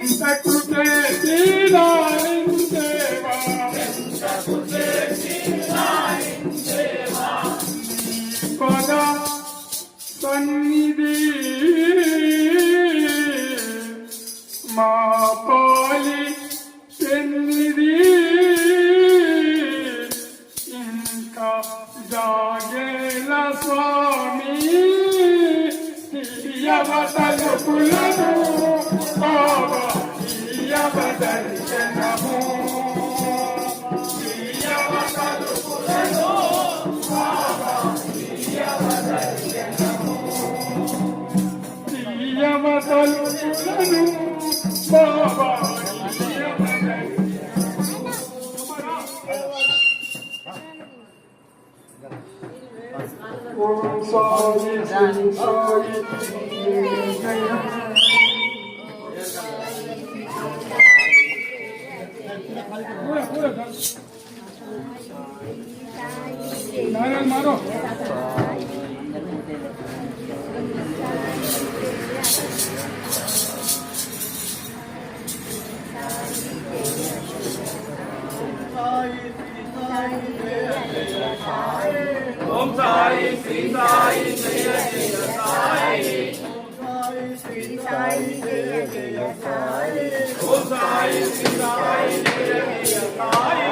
ఎంతకు చేసినాయిందేవా పద సన్నిధి మా పాలి పెన్నిది ఇంకా జాగేల స్వామి తలుపులను బాబా దర్శనము తలుపులను బాబా తలుపులను బాబా ఓం సాయి శ్రీ సాయి नारायण मारो ओम साई श्री साई जय जय साई श्री साई जय जय साई ओम साई श्री साई जय जय साई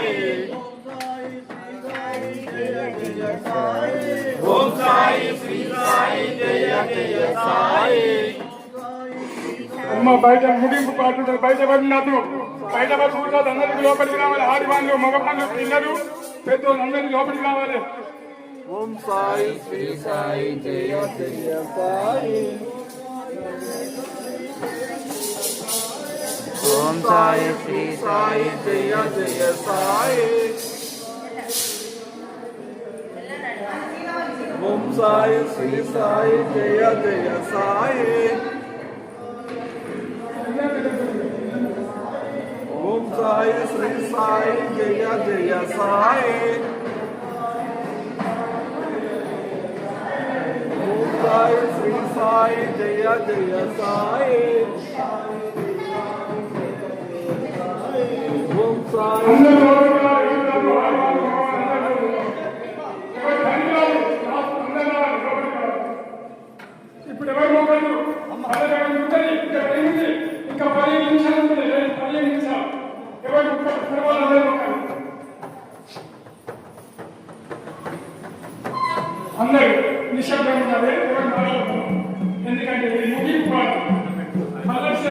ओम साई श्री साई जय जय साई అమ్మ బయట ముగింపు పాటు బయట పడినట్టు బయట పడి కూర్చోదు అందరికి లోపలికి రావాలి ఆడి వాళ్ళు మగ పనులు పిల్లలు పెద్దోళ్ళు అందరికి లోపలికి రావాలి ओम साई श्री साई जय जय साई ओम साई श्री साई जय जय साई ओम साई श्री साई जय जय साई ओम साई श्री साई जय जय साई साई श्री साई जय जय साई ओम साई